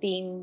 3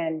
and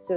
So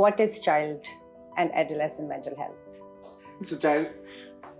what is child and adolescent mental health?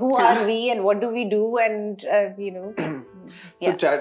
who are we and what do we do and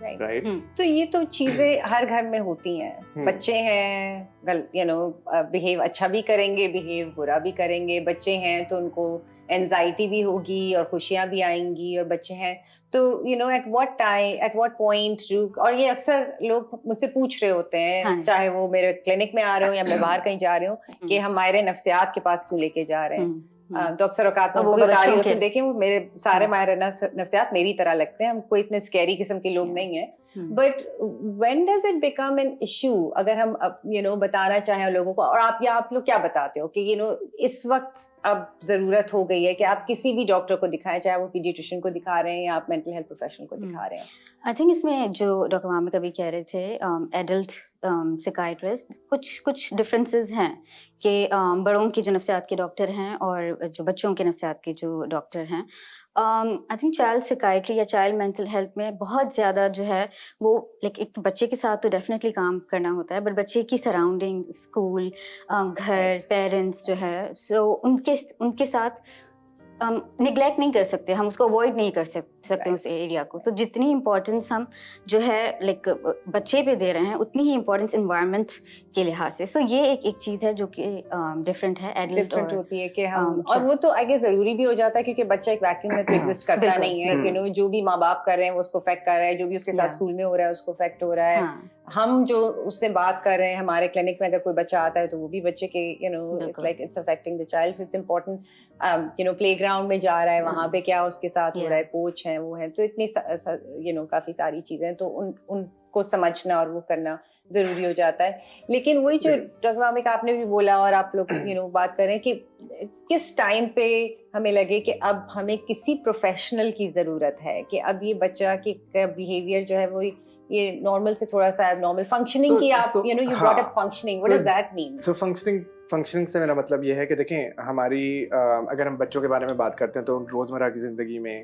right? تو یہ تو چیزیں ہر گھر میں ہوتی ہیں. بچے ہیں بہیو اچھا بھی کریں گے, بہیو برا بھی کریں گے. بچے ہیں تو ان کو اینزائٹی بھی ہوگی اور خوشیاں بھی آئیں گی, اور بچے ہیں تو at what time, at what point اور یہ اکثر لوگ مجھ سے پوچھ رہے ہوتے ہیں, چاہے وہ میرے کلینک میں آ رہے ہوں یا میں باہر کہیں جا رہی ہوں, کہ ہم ماہر نفسیات کے پاس کیوں لے کے جا رہے ہیں. تو اکثر اوقات میں ان کو بتا رہی ہوتی ہوں, دیکھیں وہ میرے سارے ماہر نفسیات میری طرح لگتے ہیں, ہم کوئی اتنے اسکیری قسم کے لوگ نہیں ہیں. But when does it become an issue, اگر ہم بتانا چاہیں لوگوں کو, اور آپ لوگ کیا بتاتے ہو کہ اس وقت اب ضرورت ہو گئی ہے کہ آپ کسی بھی ڈاکٹر کو دکھائیں, چاہے وہ پیڈیٹریشین کو دکھا رہے ہیں یا آپ مینٹل ہیلتھ پروفیشنل کو دکھا رہے ہیں. آئی تھنک اس میں جو ڈاکٹر وامک ابھی کہہ رہے تھے ایڈلٹ سائکیٹرسٹ, کچھ ڈفرینسز ہیں کہ بڑوں کے جو نفسیات کے ڈاکٹر ہیں اور جو بچوں کے نفسیات کے جو ڈاکٹر ہیں. آئی تھنک چائلڈ سائکیٹری یا چائلڈ مینٹل ہیلتھ میں بہت زیادہ جو ہے وہ لائک ایک تو بچے کے ساتھ تو ڈیفینیٹلی کام کرنا ہوتا ہے, بٹ بچے کی سراؤنڈنگ, اسکول, گھر, پیرنٹس جو ہے, سو ان کے ساتھ نگلیکٹ نہیں کر سکتے ہم, اس کو اوائڈ نہیں کر سکتے اس ایریا کو. تو جتنی امپورٹنس ہم جو ہے لائک بچے پہ دے رہے ہیں, اتنی ہی امپورٹنس انوائرمنٹ کے لحاظ سے. سو یہ ایک چیز ہے جو کہ ڈفرینٹ ہے, ڈفرینٹ ہوتی ہے کہ ہم, اور وہ تو آگے ضروری بھی ہو جاتا ہے کیونکہ بچہ ایک ویکیوم میں تو ایگزسٹ کرتا نہیں ہے. جو بھی ماں باپ کر رہے ہیں وہ اس کو افیکٹ کر رہا ہے, جو بھی اس کے ساتھ اسکول میں ہو رہا ہے اس کو افیکٹ ہو رہا ہے. ہم جو اس سے بات کر رہے ہیں, ہمارے کلینک میں اگر کوئی بچہ آتا ہے تو وہ بھی بچے کے it's like it's affecting the child. So it's important playground میں جا رہا ہے, وہاں پہ کیا اس کے ساتھ ہو رہا ہے, کوچ ہیں وہ ہیں, تو اتنی کافی ساری چیزیں تو ان کو سمجھنا اور وہ کرنا ضروری ہو جاتا ہے. لیکن وہی جو ڈاکٹر وامک آپ نے بھی بولا اور آپ لوگ بات کر رہے ہیں کہ کس ٹائم پہ ہمیں لگے کہ اب ہمیں کسی پروفیشنل کی ضرورت ہے, کہ اب یہ بچہ کی بیہیویئر جو ہے وہ یہ نارمل سے تھوڑا سا ایب نارمل فنکشننگ کی آپ you brought up functioning, what does that mean? So functioning سے میرا مطلب یہ ہے کہ دیکھیں ہماری اگر ہم بچوں کے بارے میں بات کرتے ہیں تو روزمرہ کی زندگی میں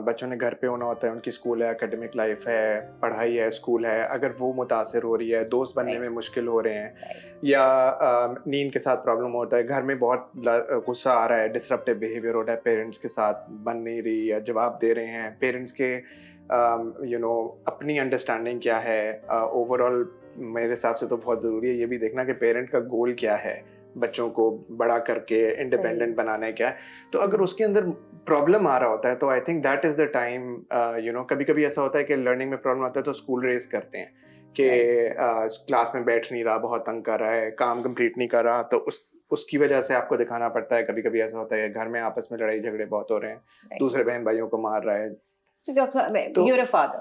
بچوں نے گھر پہ ہونا ہوتا ہے, ان کی اسکول ہے, اکیڈمک لائف ہے, پڑھائی ہے, اسکول ہے. اگر وہ متاثر ہو رہی ہے, دوست بننے میں مشکل ہو رہے ہیں, یا نیند کے ساتھ پرابلم ہوتا ہے, گھر میں بہت غصہ آ رہا ہے, ڈسرپٹیو بیہیویئر ہو رہا ہے, پیرنٹس کے ساتھ بن نہیں رہی یا جواب دے رہے ہیں, پیرنٹس کے اپنی انڈرسٹینڈنگ کیا ہے, اوور آل میرے حساب سے تو بہت ضروری ہے یہ بھی دیکھنا کہ پیرنٹ کا گول کیا ہے, بچوں کو بڑا کر کے انڈیپینڈنٹ بنانا کیا ہے. تو اگر اس کے اندر پرابلم آ رہا ہوتا ہے تو I think that is the time. کبھی کبھی ایسا ہوتا ہے کہ لرننگ میں پرابلم آتا ہے تو اسکول ریز کرتے ہیں کہ کلاس میں بیٹھ نہیں رہا, بہت تنگ کر رہا ہے, کام کمپلیٹ نہیں کر رہا, تو اس کی وجہ سے آپ کو دکھانا پڑتا ہے. کبھی کبھی ایسا ہوتا ہے گھر میں آپس میں لڑائی جھگڑے بہت ہو رہے ہیں, دوسرے بہن بھائیوں کو مار رہا ہے. So you're a father,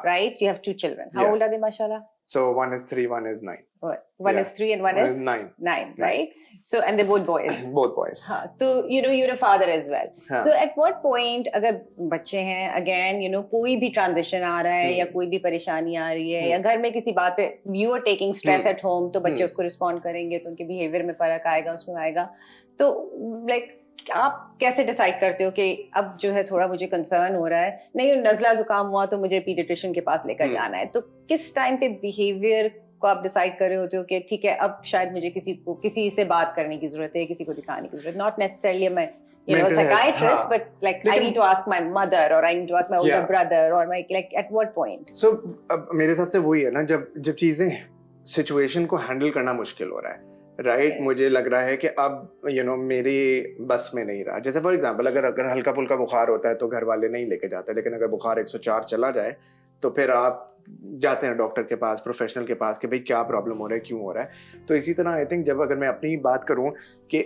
right? You have 2 children. How old are they, mashallah? So one is 3, one is 9. One is 3 and one is 9. 9, right? So and they're both boys. Both boys. So you're a father as well. So at what point اگر بچے ہیں, again کوئی بھی transition آ رہا ہے یا کوئی بھی پریشانی آ رہی ہے, یا گھر میں کسی بات پہ you are taking stress at home, تو بچے اس کو رسپونڈ کریں گے, تو ان کے بیہیویئر میں فرق آئے گا, اس میں آئے گا. تو لائک آپ کیسے ڈیسائیڈ کرتے ہو کہ اب جو ہے تھوڑا مجھے کنسرن ہو رہا ہے, نہیں نزلہ زکام ہوا تو مجھے پیڈیٹریشین کے پاس لے کر جانا ہے, تو کس ٹائم پہ بیہیویئر کو آپ ڈیسائیڈ کر رہے ہوتے ہو کہ ٹھیک ہے اب شاید مجھے کسی سے بات کرنے کی ضرورت ہے, کسی کو دکھانے کی ضرورت, ناٹ نیسسرلی میں psychiatrist, but like I need to ask my mother or I need to ask my older brother or my like at what point? So میرے حساب سے وہی ہے نا, جب چیزیں سچویشن کو ہینڈل کرنا مشکل ہو رہا ہے, رائٹ, مجھے لگ رہا ہے کہ اب میری بس میں نہیں رہا. جیسے فار ایگزامپل اگر ہلکا پھلکا بخار ہوتا ہے تو گھر والے نہیں لے کے جاتے, لیکن اگر بخار 104 چلا جائے تو پھر آپ جاتے ہیں ڈاکٹر کے پاس, پروفیشنل کے پاس, کہ بھائی کیا پرابلم ہو رہا ہے, کیوں ہو رہا ہے. تو اسی طرح آئی تھنک جب اگر میں اپنی بات کروں کہ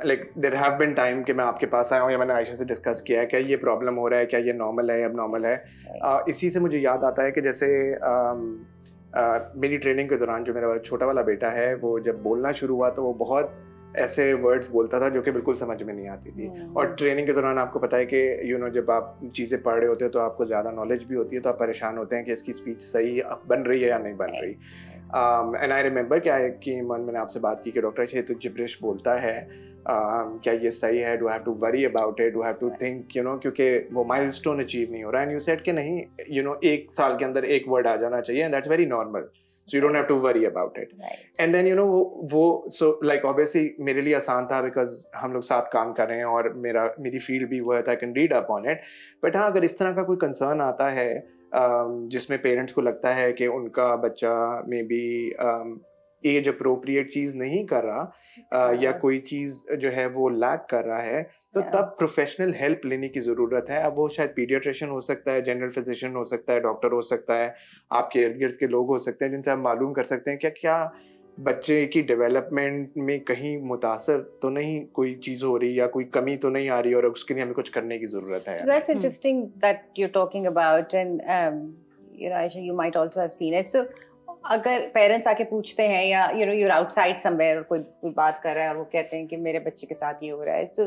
like there have been time کہ میں آپ کے پاس آیا ہوں یا میں نے عائشہ سے ڈسکس کیا ہے کہ یہ پرابلم ہو رہا ہے, کیا یہ نارمل ہے, اب نارمل ہے. اسی سے مجھے یاد آتا ہے کہ جیسے میری ٹریننگ کے دوران جو میرا چھوٹا والا بیٹا ہے, وہ جب بولنا شروع ہوا تو وہ بہت ایسے ورڈز بولتا تھا جو کہ بالکل سمجھ میں نہیں آتی تھی. اور ٹریننگ کے دوران آپ کو پتہ ہے کہ جب آپ چیزیں پڑھ رہے ہوتے ہیں تو آپ کو زیادہ نالج بھی ہوتی ہے, تو آپ پریشان ہوتے ہیں کہ اس کی اسپیچ صحیح بن رہی ہے یا نہیں بن رہی. اینڈ آئی ریممبر کہ میں نے آپ سے بات کی کہ ڈاکٹر یہ تو جبرش بولتا ہے, کیا یہ صحیح ہے, do have to worry about it, do have to think کیونکہ وہ مائل اسٹون اچیو نہیں ہو رہا. اینڈ یو سیڈ کہ نہیں, 1 سال کے اندر ایک ورڈ آ جانا چاہیے, and that's very normal, so you don't have to worry about it. And then so like obviously میرے لیے آسان تھا because ہم لوگ ساتھ کام کر رہے ہیں اور میری فیلڈ بھی وہ ہے, I can read up on it. But ہاں اگر اس طرح کا کوئی کنسرن آتا ہے جس میں پیرنٹس کو لگتا ہے کہ ان کا بچہ میں بی ایج اپروپریٹ چیز نہیں کر رہا یا کوئی چیز جو ہے وہ لیک کر رہا ہے, تو تب پروفیشنل ہیلپ لینے کی ضرورت ہے. اب وہ شاید پیڈیاٹریشین ہو سکتا ہے, جنرل فزیشین ہو سکتا ہے, ڈاکٹر ہو سکتا ہے, آپ کے ارد گرد کے لوگ ہو سکتے ہیں جن سے آپ معلوم کر سکتے ہیں کیا بچے کی ڈیولپمنٹ میں کہیں متاثر تو نہیں کوئی چیز ہو رہی یا کوئی کمی تو نہیں آ رہی اور اس کے لیے ہمیں کچھ کرنے کی ضرورت ہے. That's interesting that you're talking about, and you know, Aisha, you might also have seen it. So اگر پیرنٹس آ کے پوچھتے ہیں یا you know you're outside somewhere اور کوئی بات کر رہا ہے اور وہ کہتے ہیں کہ میرے بچے کے ساتھ یہ ہو رہا ہے, سو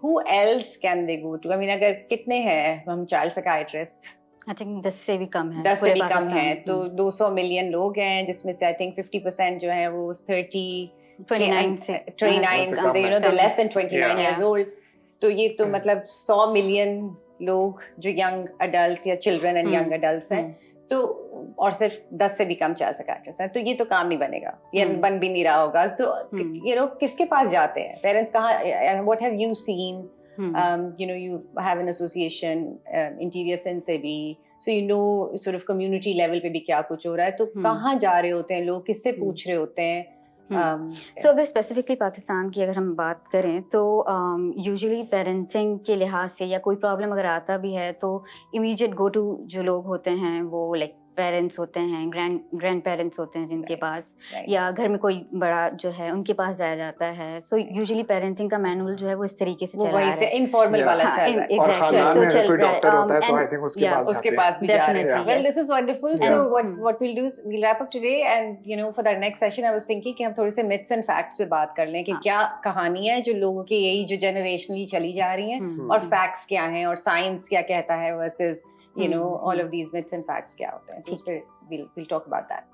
who else can they go to? I mean, اگر کتنے ہیں ہم چائلڈ سائکیاٹرسٹ؟ I think 10 سے بھی کم ہے. 10 سے بھی کم ہیں, تو 200 ملین لوگ ہیں جس میں سے I think 50% جو ہیں وہ 29 سے you know they're less than 29 years old. تو یہ تو مطلب 100 ملین لوگ جو ینگ اڈلٹس یا چلڈرن اینڈ ینگ اڈلٹس ہیں, تو اور صرف 10 سے بھی کم چائلڈ سائکیاٹرسٹ ہیں, تو یہ تو کام نہیں بنے گا یا بن بھی نہیں رہا ہوگا. تو یو نو کس کے پاس جاتے ہیں پیرنٹس, کہاں, what have you seen? You know, you have an association, interior sense سے بھی, so you know sort of community level پہ بھی کیا کچھ ہو رہا ہے, تو کہاں جا رہے ہوتے ہیں لوگ, کس سے پوچھ رہے ہوتے ہیں؟ سو اگر اسپیسیفکلی پاکستان کی اگر ہم بات کریں تو یوزلی پیرنٹنگ کے لحاظ سے یا کوئی پرابلم اگر آتا بھی ہے تو امیجیٹ گو ٹو جو لوگ ہوتے ہیں وہ لائک پیرنٹس ہوتے ہیں, گرینڈ پیرنٹس ہوتے ہیں جن کے پاس, یا گھر میں کوئی بڑا جو ہے ان کے پاس جایا جاتا ہے. سو یوزلی پیرنٹنگ کا مینول جو ہے وہ اس طریقے سے چل رہا ہے, انفارمل والا چل رہا ہے, اور خاندان میں اگر کوئی ڈاکٹر ہوتا ہے تو I think اس کے پاس بھی جا رہے ہیں. Well, this is wonderful. So what we'll do is we'll wrap up today, and you know for the next session I was thinking کہ ہم تھوڑے سے myths and facts پہ بات کر لیں کہ کیا کہانیاں ہیں جو لوگوں کی یہی جو جنریشنلی چلی جا رہی ہیں, اور فیکٹس کیا ہیں, اور سائنس کیا کہتا ہے versus you know all of these myths and facts کیا ہوتے ہیں. تو اس پہ we'll talk about that.